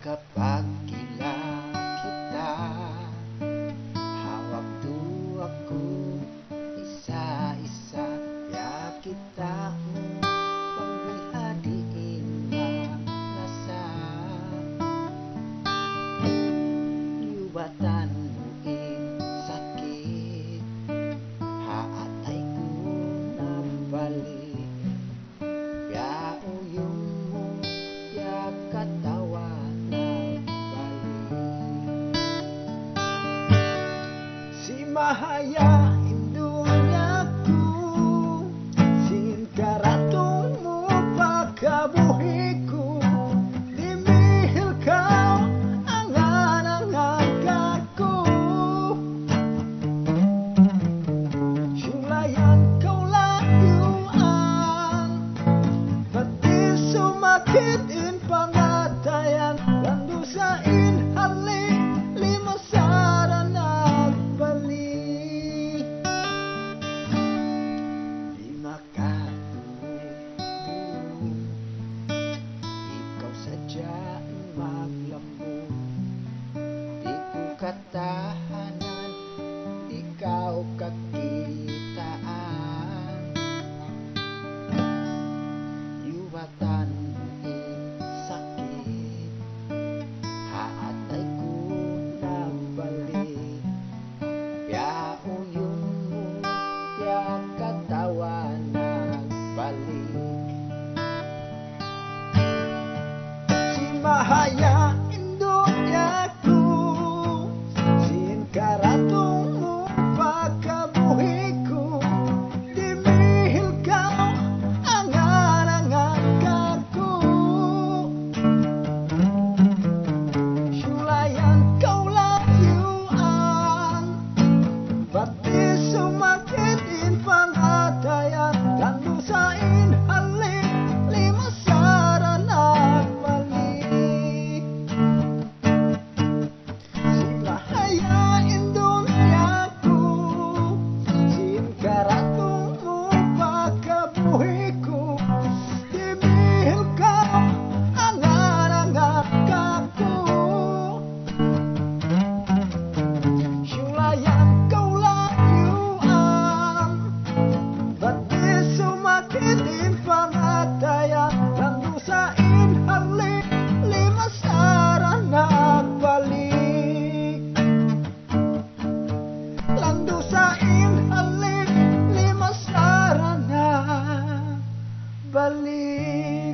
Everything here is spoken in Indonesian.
Kapagilah kita waktu aku isa-isa ya kita pemihadiin rasa yubatanmu in sakit haataiku nambalik ya uyungmu ya katawa Mahaya indunyaku Sinta ratumu pakabuhiku Dimihil kau angan-angan kaku Syulayan kau layuan Pati sumakit in pangatayan Landusain halik lima sarana maglambung di ku katahanan ikaw kakitaan yuwatan in sakit haataiku nambalik ya uyungmu ya katawa nagbalik Mahaya indunyaku Sinta ratumu pakabuhiku Dimihil kau angan-angan kaku Syulayan kau layuan Pati sumakit in pangatayan Landusain halik lima sarana Landusain halik lima sarana balik